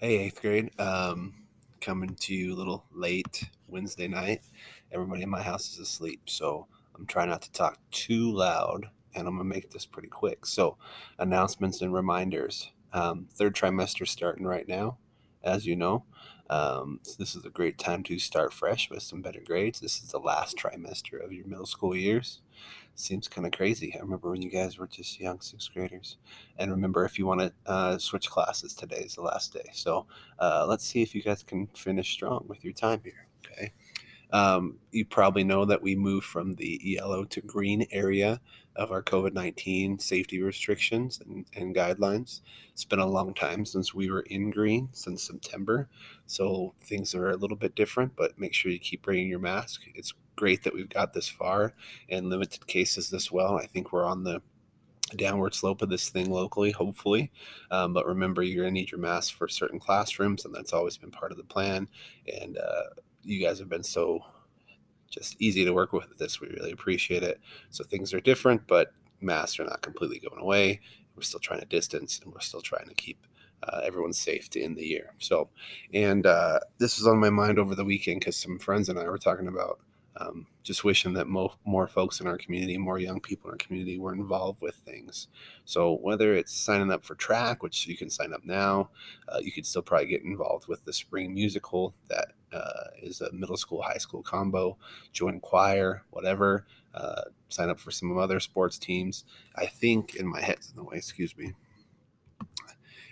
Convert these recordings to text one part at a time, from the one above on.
Hey, eighth grade. Coming to you a little late Wednesday night. Everybody in my house is asleep, so I'm trying not to talk too loud, and I'm gonna make this pretty quick. So, announcements and reminders. Third trimester starting right now, as you know. So this is a great time to start fresh with some better grades. This is the last trimester of your middle school years. Seems kind of crazy. I remember when you guys were just young sixth graders. And remember, if you want to switch classes, today is the last day. So let's see if you guys can finish strong with your time here. Okay. You probably know that we moved from the yellow to green area of our COVID 19 safety restrictions and guidelines. It's been a long time since we were in green, since September. So things are a little bit different, but make sure you keep bringing your mask. It's great that we've got this far and limited cases this well. I think we're on the downward slope of this thing locally, hopefully. But remember, you're going to need your mask for certain classrooms, and that's always been part of the plan. And you guys have been so just easy to work with this. We really appreciate it. So things are different, but masks are not completely going away. We're still trying to distance, and we're still trying to keep everyone's safe to end the year. So, and this was on my mind over the weekend because some friends and I were talking about just wishing that more folks in our community, more young people in our community were involved with things. So whether it's signing up for track, which you can sign up now, you could still probably get involved with the spring musical that is a middle school, high school combo, join choir, whatever, sign up for some other sports teams. I think in my head's in the way, excuse me.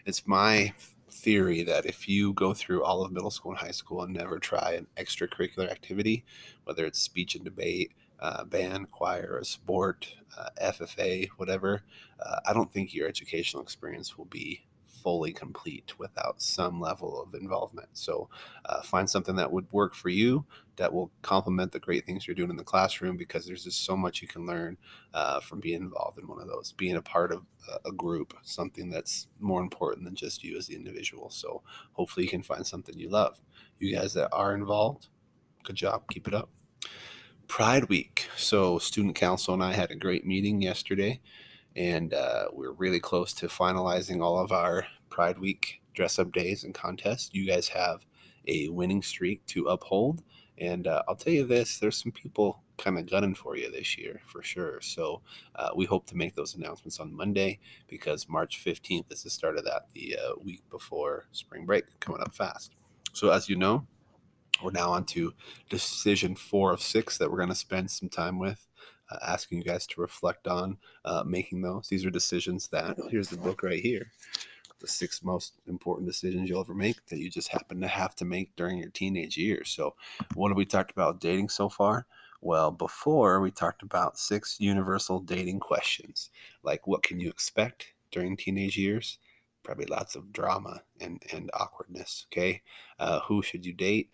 It's my theory that if you go through all of middle school and high school and never try an extracurricular activity, whether it's speech and debate, band, choir, a sport, FFA, whatever, I don't think your educational experience will be fully complete without some level of involvement. So find something that would work for you that will complement the great things you're doing in the classroom, because there's just so much you can learn from being involved in one of those, being a part of a group, something that's more important than just you as the individual. So hopefully you can find something you love. You guys that are involved, good job. Keep it up. Pride Week. So student council and I had a great meeting yesterday, and we're really close to finalizing all of our Pride Week dress up days and contests. You guys have a winning streak to uphold. And I'll tell you this, there's some people kind of gunning for you this year for sure. So we hope to make those announcements on Monday, because March 15th is the start of that, the week before spring break, coming up fast. So as you know, we're now on to decision 4 of 6 that we're going to spend some time with, asking you guys to reflect on making those. These are decisions that, here's the book right here, the 6 most important decisions you'll ever make that you just happen to have to make during your teenage years. So, what have we talked about dating so far? Well, before we talked about 6 universal dating questions, like what can you expect during teenage years? Probably lots of drama and awkwardness. Okay, who should you date?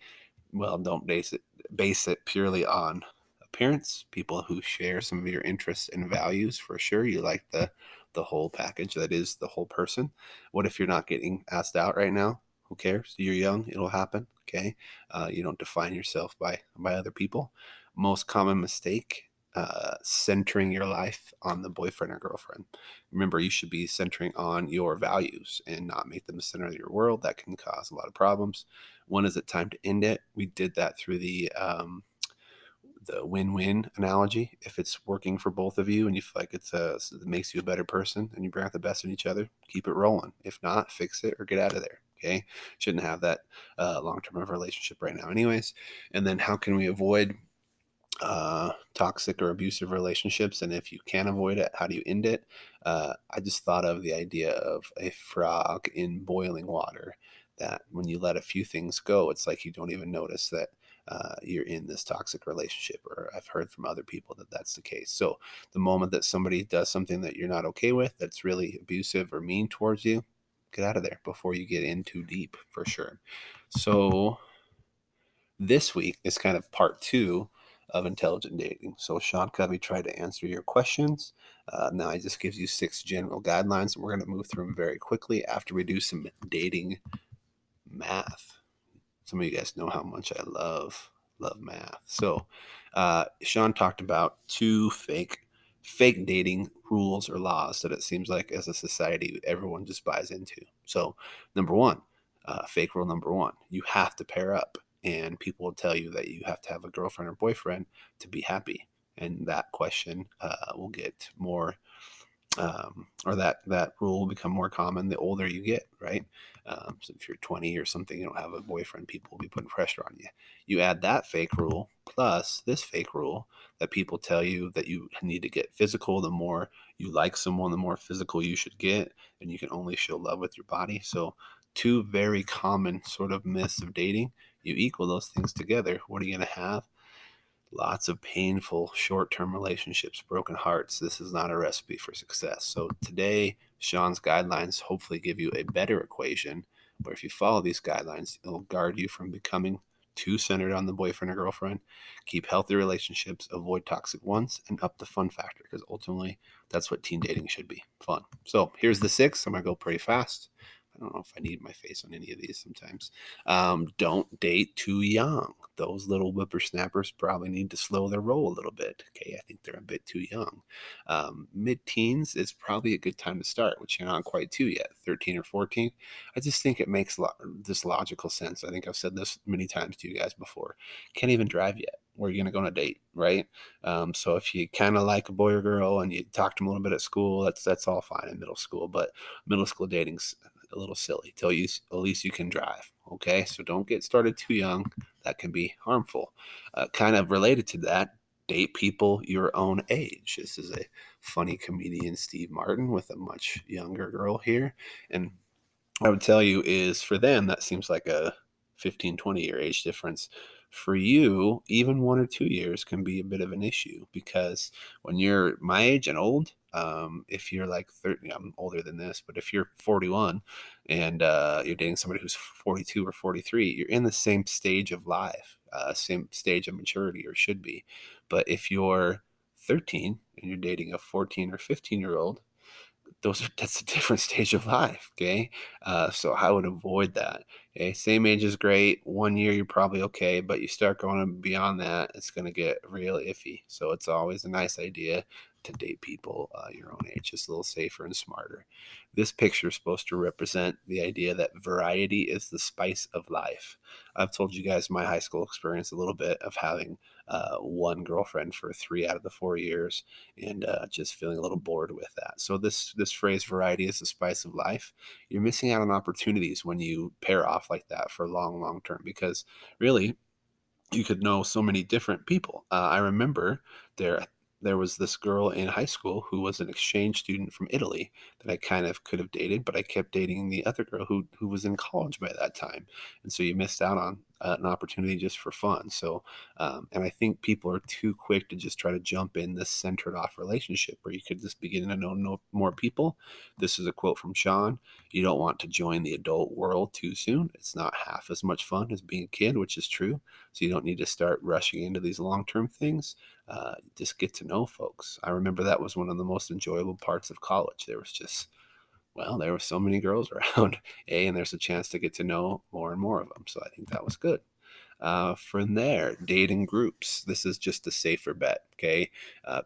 Well, don't base it purely on appearance. People who share some of your interests and values, for sure. You like the whole package, that is the whole person. What if you're not getting asked out right now? Who cares? You're young, it'll happen. Okay, you don't define yourself by other people. Most common mistake. Centering your life on the boyfriend or girlfriend. Remember, you should be centering on your values and not make them the center of your world. That can cause a lot of problems. When is it time to end it? We did that through the win-win analogy. If it's working for both of you and you feel like it makes you a better person and you bring out the best in each other, keep it rolling. If not, fix it or get out of there. Okay, shouldn't have that long-term of a relationship right now, anyways. And then how can we avoid toxic or abusive relationships? And if you can avoid it, how do you end it? I just thought of the idea of a frog in boiling water, that when you let a few things go, it's like you don't even notice that you're in this toxic relationship. Or I've heard from other people that that's the case. So the moment that somebody does something that you're not okay with, that's really abusive or mean towards you, get out of there before you get in too deep, for sure. So this week is kind of part 2 of intelligent dating. So Sean Covey tried to answer your questions. Now he just gives you 6 general guidelines, and we're going to move through them very quickly after we do some dating math. Some of you guys know how much I love math. So Sean talked about 2 fake dating rules or laws that it seems like as a society everyone just buys into. So number 1, Fake rule number one: you have to pair up, and people will tell you that you have to have a girlfriend or boyfriend to be happy. And that question will get more or that rule will become more common the older you get, right? So if you're 20 or something, you don't have a boyfriend, people will be putting pressure on you. You add that fake rule plus this fake rule that people tell you that you need to get physical. The more you like someone, the more physical you should get, and you can only show love with your body. So two very common sort of myths of dating. You equal those things together, what are you going to have? Lots of painful short-term relationships, broken hearts. This is not a recipe for success. So today, Sean's guidelines hopefully give you a better equation where if you follow these guidelines, it'll guard you from becoming too centered on the boyfriend or girlfriend, keep healthy relationships, avoid toxic ones, and up the fun factor, because ultimately that's what teen dating should be, fun. So here's the 6. I'm going to go pretty fast. I don't know if I need my face on any of these sometimes. Don't date too young. Those little whippersnappers probably need to slow their roll a little bit. Okay, I think they're a bit too young. Mid-teens is probably a good time to start, which you're not quite to yet, 13 or 14. I just think it makes this logical sense. I think I've said this many times to you guys before. Can't even drive yet. Where are you going to go on a date, right? So if you kind of like a boy or girl and you talk to them a little bit at school, that's all fine in middle school. But middle school dating's a little silly till you at least you can drive. Okay, so don't get started too young. That can be harmful. Kind of related to that, date people your own age. This is a funny comedian, Steve Martin, with a much younger girl here. And I would tell you is for them, that seems like a 15, 20-year age difference. For you, even 1 or 2 years can be a bit of an issue because when you're my age and old, if you're like 30, I'm older than this, but if you're 41 and you're dating somebody who's 42 or 43, you're in the same stage of life, same stage of maturity or should be. But if you're 13 and you're dating a 14 or 15-year-old, that's a different stage of life. Okay. So I would avoid that. Okay. Same age is great. 1 year, you're probably okay, but you start going beyond that, it's going to get real iffy. So it's always a nice idea to date people your own age, just a little safer and smarter. This picture is supposed to represent the idea that variety is the spice of life. I've told you guys my high school experience a little bit of having one girlfriend for 3 out of the 4 years and just feeling a little bored with that. So this phrase "variety is the spice of life," you're missing out on opportunities when you pair off like that for long term because really you could know so many different people. I remember there was this girl in high school who was an exchange student from Italy that I kind of could have dated, but I kept dating the other girl who was in college by that time, and so you missed out on an opportunity just for fun. So, and I think people are too quick to just try to jump in this centered off relationship where you could just begin to know more people. This is a quote from Sean. You don't want to join the adult world too soon. It's not half as much fun as being a kid, which is true. So you don't need to start rushing into these long-term things. Just get to know folks. I remember that was one of the most enjoyable parts of college. There were so many girls around, and there's a chance to get to know more and more of them. So I think that was good. From there, dating groups. This is just a safer bet. Okay,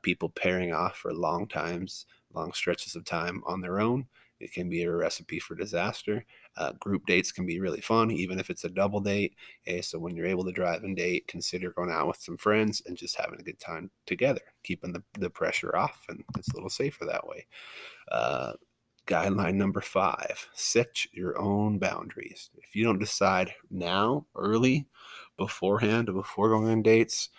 people pairing off for long stretches of time on their own. It can be a recipe for disaster. Group dates can be really fun, even if it's a double date. Okay, so when you're able to drive and date, consider going out with some friends and just having a good time together, keeping the pressure off, and it's a little safer that way. Uh, Guideline number 5: set your own boundaries. If you don't decide now, early, beforehand, before going on dates,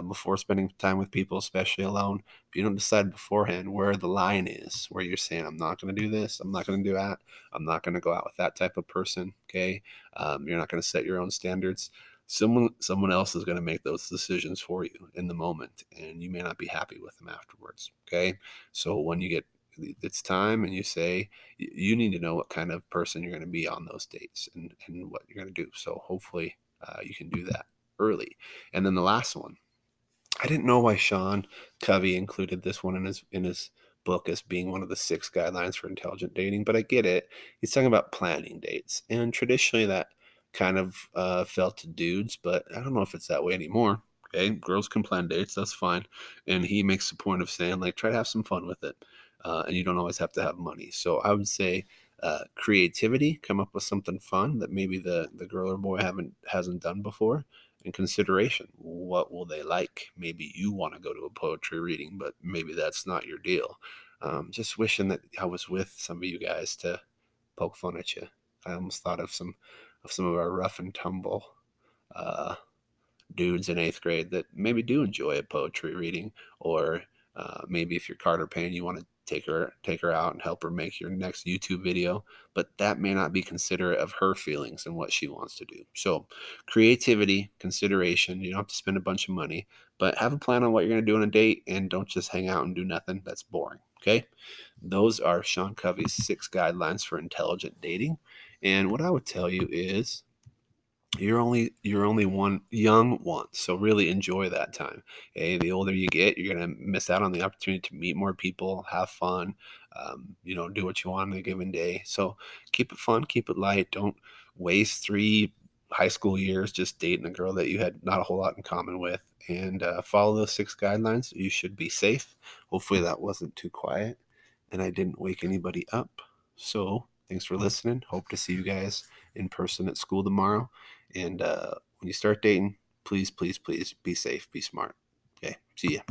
before spending time with people, especially alone, if you don't decide beforehand where the line is, where you're saying, I'm not going to do this, I'm not going to do that, I'm not going to go out with that type of person, okay? You're not going to set your own standards. Someone else is going to make those decisions for you in the moment, and you may not be happy with them afterwards, okay? So when you get it's time and you say you need to know what kind of person you're going to be on those dates and what you're going to do. So hopefully you can do that early. And then the last one, I didn't know why Sean Covey included this one in his book as being one of the 6 guidelines for intelligent dating, but I get it. He's talking about planning dates, and traditionally that kind of fell to dudes, but I don't know if it's that way anymore. Okay, girls can plan dates, that's fine. And he makes the point of saying, like, try to have some fun with it, and you don't always have to have money. So I would say Creativity, come up with something fun that maybe the girl or boy hasn't done before. And consideration, what will they like? Maybe you want to go to a poetry reading, but maybe that's not your deal. Just wishing that I was with some of you guys to poke fun at you. I almost thought of some of our rough and tumble uh, dudes in eighth grade that maybe do enjoy a poetry reading, or maybe if you're Carter Payne, you want to take her out and help her make your next YouTube video, but that may not be considerate of her feelings and what she wants to do. So, creativity, consideration. You don't have to spend a bunch of money, but have a plan on what you're going to do on a date, and don't just hang out and do nothing. That's boring. Okay, those are Sean Covey's 6 guidelines for intelligent dating, and what I would tell you is you're only one young once, so really enjoy that time. Hey, the older you get, you're gonna miss out on the opportunity to meet more people, have fun, do what you want on a given day. So keep it fun, keep it light. Don't waste 3 high school years just dating a girl that you had not a whole lot in common with. And follow those 6 guidelines. You should be safe. Hopefully that wasn't too quiet, and I didn't wake anybody up. So thanks for listening. Hope to see you guys in person at school tomorrow. And when you start dating, please, please, please be safe, be smart. Okay, see you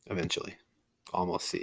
eventually. Almost see you.